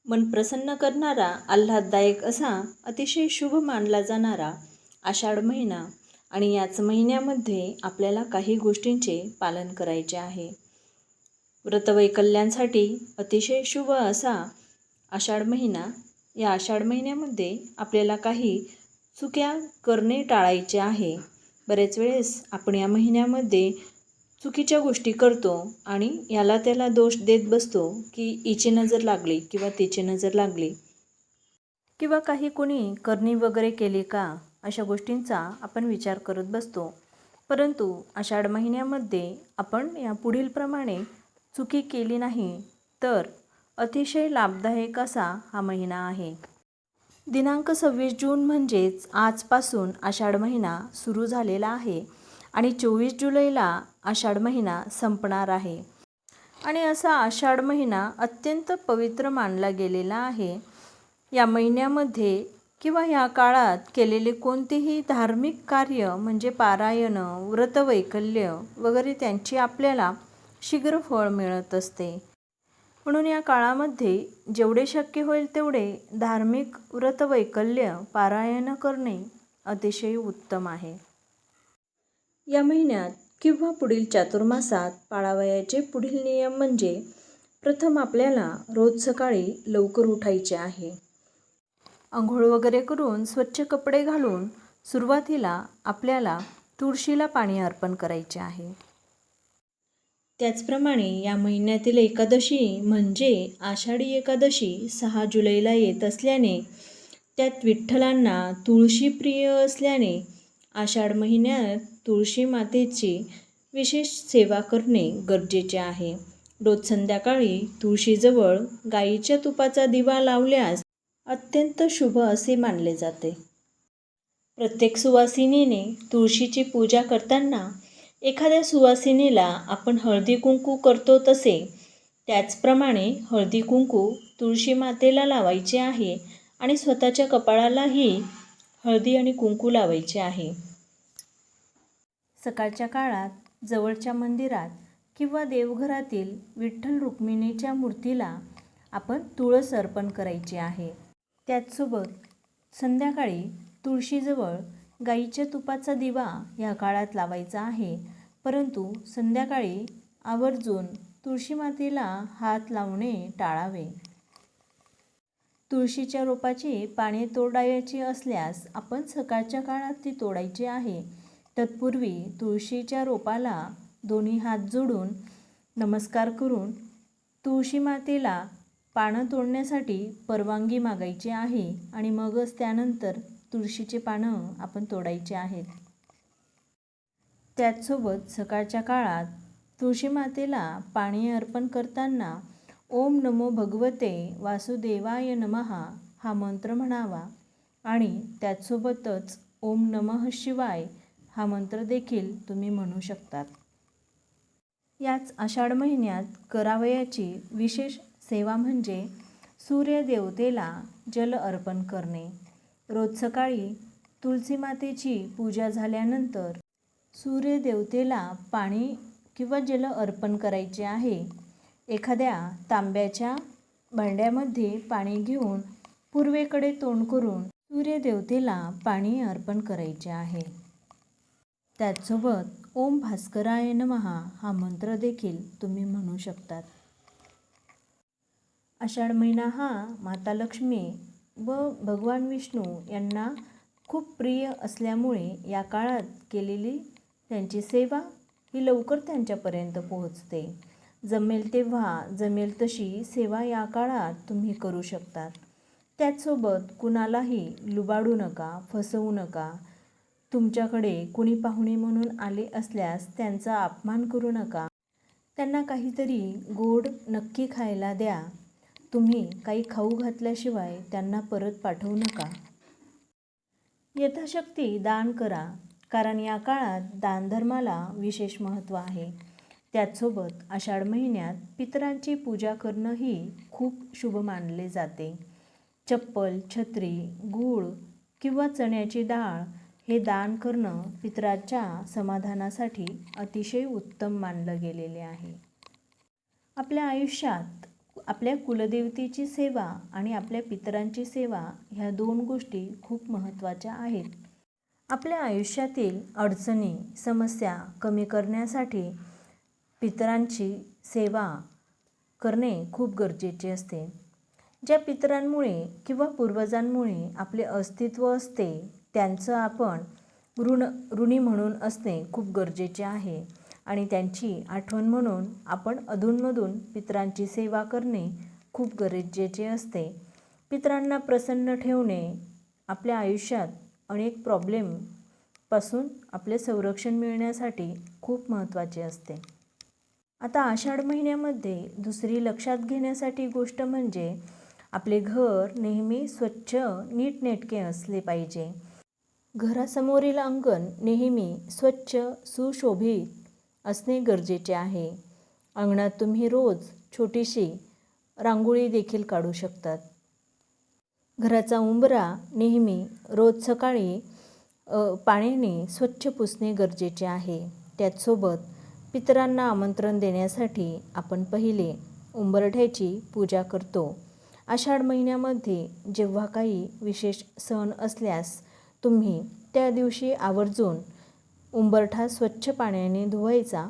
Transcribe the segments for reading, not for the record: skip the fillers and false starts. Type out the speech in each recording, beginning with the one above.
मन प्रसन्न करणारा, आल्हाददायक असा अतिशय शुभ मानला जाणारा आषाढ महिना आणि याच महिन्यामध्ये आपल्याला काही गोष्टींचे पालन करायचे आहे. व्रतवैकल्यांसाठी अतिशय शुभ असा आषाढ महिना. या आषाढ महिन्यामध्ये आपल्याला काही चुक्या करणे टाळायचे आहे. बरेच वेळेस आपण या महिन्यामध्ये चुकीच्या गोष्टी करतो आणि याला त्याला दोष देत बसतो की हिची नजर लागली किंवा तिची नजर लागली किंवा काही कोणी करणी वगैरे केली का, अशा गोष्टींचा आपण विचार करत बसतो. परंतु आषाढ महिन्यामध्ये आपण या पुढीलप्रमाणे चुकी केली नाही तर अतिशय लाभदायक असा हा महिना आहे. दिनांक 26 जून म्हणजेच आजपासून आषाढ महिना सुरू झालेला आहे आणि 24 जुलैला आषाढ महिना संपणार आहे. आणि असा आषाढ महिना अत्यंत पवित्र मानला गेलेला आहे. या महिन्यामध्ये किंवा या काळात केलेले कोणतेही धार्मिक कार्य म्हणजे पारायण, व्रतवैकल्य वगैरे त्यांची आपल्याला शीघ्र फळ मिळत असते. म्हणून या काळामध्ये जेवढे शक्य होईल तेवढे धार्मिक व्रतवैकल्य पारायण करणे अतिशय उत्तम आहे. या महिन्यात किंवा पुढील चातुर्मासात पाळावयाचे पुढील नियम म्हणजे प्रथम आपल्याला रोज सकाळी लवकर उठायचे आहे. आंघोळ वगैरे करून स्वच्छ कपडे घालून सुरुवातीला आपल्याला तुळशीला पाणी अर्पण करायचे आहे. त्याचप्रमाणे या महिन्यातील एकादशी म्हणजे आषाढी एकादशी 6 जुलैला येत असल्याने त्यात विठ्ठलांना तुळशी प्रिय असल्याने आषाढ महिन्यात तुळशी मातेची विशेष सेवा करणे गरजेचे आहे. रोज संध्याकाळी तुळशीजवळ गाईच्या तुपाचा दिवा लावल्यास अत्यंत शुभ असे मानले जाते. प्रत्येक सुवासिनीने तुळशीची पूजा करताना एखाद्या सुवासिनीला आपण हळदी कुंकू करतो तसे त्याचप्रमाणे हळदी कुंकू तुळशी मातेला लावायचे आहे आणि स्वतःच्या कपाळालाही हळदी आणि कुंकू लावायचे आहे. सकाळच्या काळात जवळच्या मंदिरात किंवा देवघरातील विठ्ठल रुक्मिणीच्या मूर्तीला आपण तुळस अर्पण करायची आहे. त्याचसोबत संध्याकाळी तुळशीजवळ गाईच्या तुपाचा दिवा या काळात लावायचा आहे. परंतु संध्याकाळी आवर्जून तुळशी मातेला हात लावणे टाळावे. तुळशीच्या रोपाची पाने तोडायची असल्यास आपण सकाळच्या काळात ती तोडायची आहे. तत्पूर्वी तुळशीच्या रोपाला दोन्ही हात जोडून नमस्कार करून तुळशी मातेला पानं तोडण्यासाठी परवानगी मागायची आहे आणि मगच त्यानंतर तुळशीचे पानं आपण तोडायचे आहेत. त्याचसोबत सकाळच्या काळात तुळशी मातेला पाणी अर्पण करताना ओम नमो भगवते वासुदेवाय नमः हा मंत्र म्हणावा आणि त्याचसोबतच ओम नमः शिवाय हा मंत्र देखील तुम्ही म्हणू शकतात. याच आषाढ महिन्यात करावयाची विशेष सेवा म्हणजे सूर्यदेवतेला जल अर्पण करणे. रोज सकाळी तुळशी मातेची पूजा झाल्यानंतर सूर्यदेवतेला पाणी किंवा जल अर्पण करायचे आहे. एखाद्या तांब्याच्या भांड्यामध्ये पाणी घेऊन पूर्वेकडे तोंड करून सूर्यदेवतेला पाणी अर्पण करायचे आहे. त्याचसोबत ओम भास्कराय नमः हा मंत्र देखील तुम्ही म्हणू शकतात. आषाढ महिना हा माता लक्ष्मी व भगवान विष्णू यांना खूप प्रिय असल्यामुळे या काळात केलेली त्यांची सेवा ही लवकर त्यांच्यापर्यंत पोहोचते. जमेल तेव्हा जमेल तशी सेवा या काळात तुम्ही करू शकतात. त्याचसोबत कुणालाही लुबाडू नका, फसवू नका. तुमच्याकडे कुणी पाहुणे म्हणून आले असल्यास त्यांचा अपमान करू नका. त्यांना काहीतरी गोड नक्की खायला द्या. तुम्ही काही खाऊ घातल्याशिवाय त्यांना परत पाठवू नका. यथाशक्ती दान करा, कारण या काळात दानधर्माला विशेष महत्त्व आहे. त्याचसोबत आषाढ महिन्यात पितरांची पूजा करणंही खूप शुभ मानले जाते. चप्पल, छत्री, गूळ किंवा चण्याची डाळ हे दान करणं पितराच्या समाधानासाठी अतिशय उत्तम मानलं गेलेले आहे. आपल्या आयुष्यात आपल्या कुलदेवतेची सेवा आणि आपल्या पितरांची सेवा ह्या दोन गोष्टी खूप महत्त्वाच्या आहेत. आपल्या आयुष्यातील अडचणी, समस्या कमी करण्यासाठी पितरांची सेवा करणे खूप गरजेचे असते. ज्या पितरांमुळे किंवा पूर्वजांमुळे आपले अस्तित्व असते त्यांचं आपण ऋणी म्हणून असणे खूप गरजेचे आहे आणि त्यांची आठवण म्हणून आपण अधूनमधून पितरांची सेवा करणे खूप गरजेचे असते. पितरांना प्रसन्न ठेवणे आपल्या आयुष्यात अनेक प्रॉब्लेमपासून आपले संरक्षण मिळण्यासाठी खूप महत्त्वाचे असते. आता आषाढ महिन्यामध्ये दुसरी लक्षात घेण्यासाठी गोष्ट म्हणजे आपले घर नेहमी स्वच्छ नीटनेटके असले पाहिजे. घरासमोरील अंगण नेहमी स्वच्छ सुशोभित असणे गरजेचे आहे. अंगणात तुम्ही रोज छोटीशी रांगोळी देखील काढू शकतात. घराचा उंबरा नेहमी रोज सकाळी पाण्याने स्वच्छ पुसणे गरजेचे आहे. त्याचसोबत पितरांना आमंत्रण देण्यासाठी आपण पहिले उंबरठ्याची पूजा करतो. आषाढ महिन्यामध्ये जेव्हा काही विशेष सण असल्यास तुम्ही त्या दिवशी आवर्जून उंबरठा स्वच्छ पाण्याने धुवायचा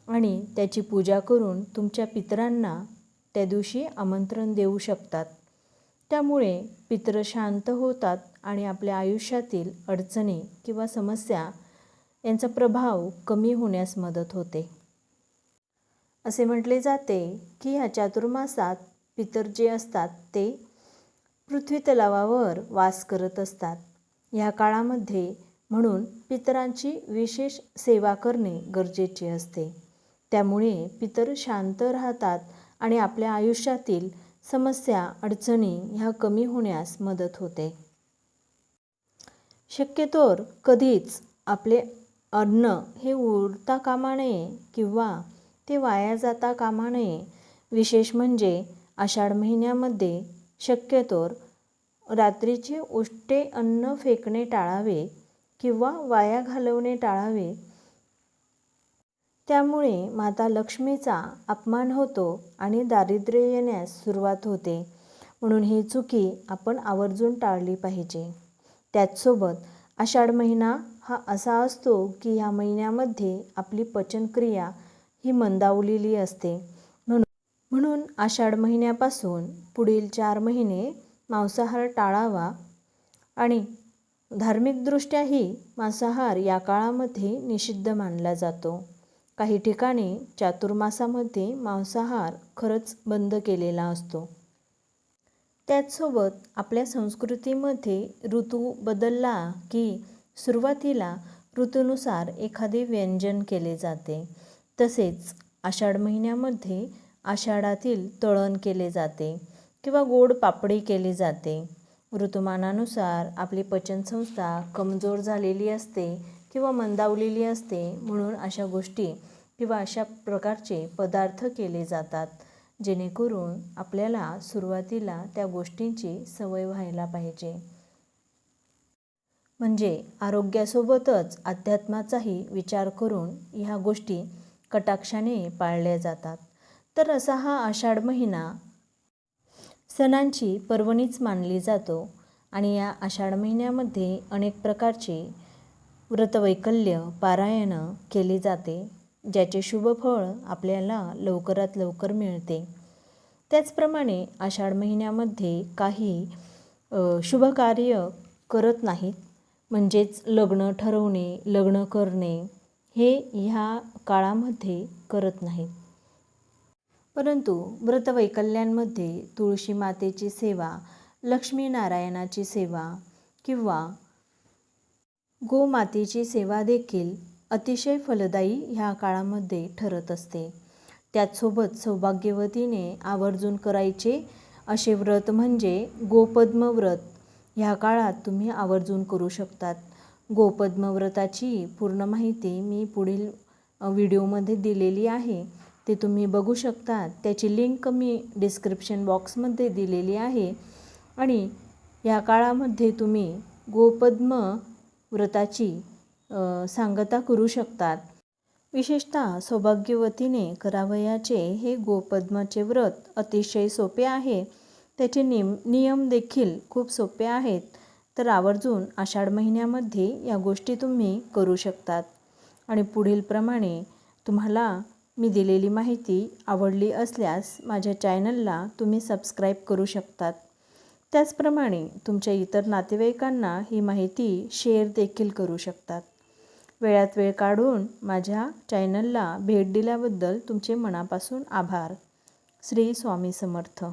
आणि त्याची पूजा करून तुमच्या पितरांना त्या दिवशी आमंत्रण देऊ शकतात. त्यामुळे पितृ शांत होतात आणि आपल्या आयुष्यातील अडचणी किंवा समस्या यांचा प्रभाव कमी होण्यास मदत होते. असे म्हटले जाते की ह्या चातुर्मासात पितर जे असतात ते पृथ्वी तलावावर वास करत असतात. ह्या काळामध्ये म्हणून पितरांची विशेष सेवा करणे गरजेचे असते. त्यामुळे पितर शांत राहतात आणि आपल्या आयुष्यातील समस्या अडचणी ह्या कमी होण्यास मदत होते. शक्यतोवर कधीच आपले अन्न हे उरता कामा नये किंवा ते वाया जाता कामा नये. विशेष म्हणजे आषाढ महिन्यामध्ये शक्यतोवर रात्रीचे उष्टे अन्न फेकणे टाळावे किंवा वाया घालवणे टाळावे. त्यामुळे माता लक्ष्मीचा अपमान होतो आणि दारिद्र्य येण्यास सुरुवात होते. म्हणून ही चुकी आपण आवर्जून टाळली पाहिजे. त्याचसोबत आषाढ महिना हा असा असतो की ह्या महिन्यामध्ये आपली पचनक्रिया ही मंदावलेली असते. म्हणून आषाढ महिन्यापासून पुढील 4 महिने मांसाहार टाळावा आणि धार्मिकदृष्ट्याही मांसाहार या काळामध्ये निषिद्ध मानला जातो. काही ठिकाणी चातुर्मासामध्ये मांसाहार खरंच बंद केलेला असतो. त्याचसोबत आपल्या संस्कृतीमध्ये ऋतू बदलला की सुरुवातीला ऋतूनुसार एखादे व्यंजन केले जाते. तसेच आषाढ महिन्यामध्ये आषाढातील तळण केले जाते किंवा गोड पापडी केली जाते. ऋतुमानानुसार आपली पचनसंस्था कमजोर झालेली असते किंवा मंदावलेली असते. म्हणून अशा गोष्टी किंवा अशा प्रकारचे पदार्थ केले जातात जेणेकरून आपल्याला सुरुवातीला त्या गोष्टींची सवय व्हायला पाहिजे. म्हणजे आरोग्यासोबतच अध्यात्माचाही विचार करून ह्या गोष्टी कटाक्षाने पाळल्या जातात. तर असा हा आषाढ महिना सणांची पर्वणीच मानली जातो आणि या आषाढ महिन्यामध्ये अनेक प्रकारचे व्रतवैकल्य पारायण केले जाते ज्याचे शुभफळ आपल्याला लवकरात लवकर मिळते. त्याचप्रमाणे आषाढ महिन्यामध्ये काही शुभकार्य करत नाहीत. म्हणजेच लग्न ठरवणे, लग्न करणे हे ह्या काळामध्ये करत नाहीत. परंतु व्रतवैकल्यांमध्ये तुळशी मातेची सेवा, लक्ष्मीनारायणाची सेवा किंवा गोमातेची सेवा देखील अतिशय फलदायी ह्या काळामध्ये ठरत असते. त्याचसोबत सौभाग्यवतीने आवर्जून करायचे असे व्रत म्हणजे गोपद्म व्रत. ह्या काळात तुम्ही आवर्जून करू शकतात. गोपद्म व्रताची पूर्ण माहिती मी पुढील व्हिडिओमध्ये दिलेली आहे, ते तुम्ही बघू शकता. त्याची लिंक मी डिस्क्रिप्शन बॉक्समध्ये दिलेली आहे आणि या काळामध्ये तुम्ही गोपद्म व्रताची सांगता करू शकतात. विशेषतः सौभाग्यवतीने करावयाचे हे गोपद्माचे व्रत अतिशय सोपे आहे. त्याचे नियम देखील खूप सोपे आहेत. तर आवर्जून आषाढ महिन्यामध्ये या गोष्टी तुम्ही करू शकतात. आणि पुढील प्रमाणे तुम्हाला मी दिलेली माहिती आवडली असल्यास माझ्या चॅनलला तुम्ही सबस्क्राईब करू शकतात. त्याचप्रमाणे तुमच्या इतर नातेवाईकांना ही माहिती शेअर देखील करू शकतात. वेळात वेळ काढून माझ्या चॅनलला भेट दिल्याबद्दल तुमचे मनापासून आभार. श्री स्वामी समर्थ.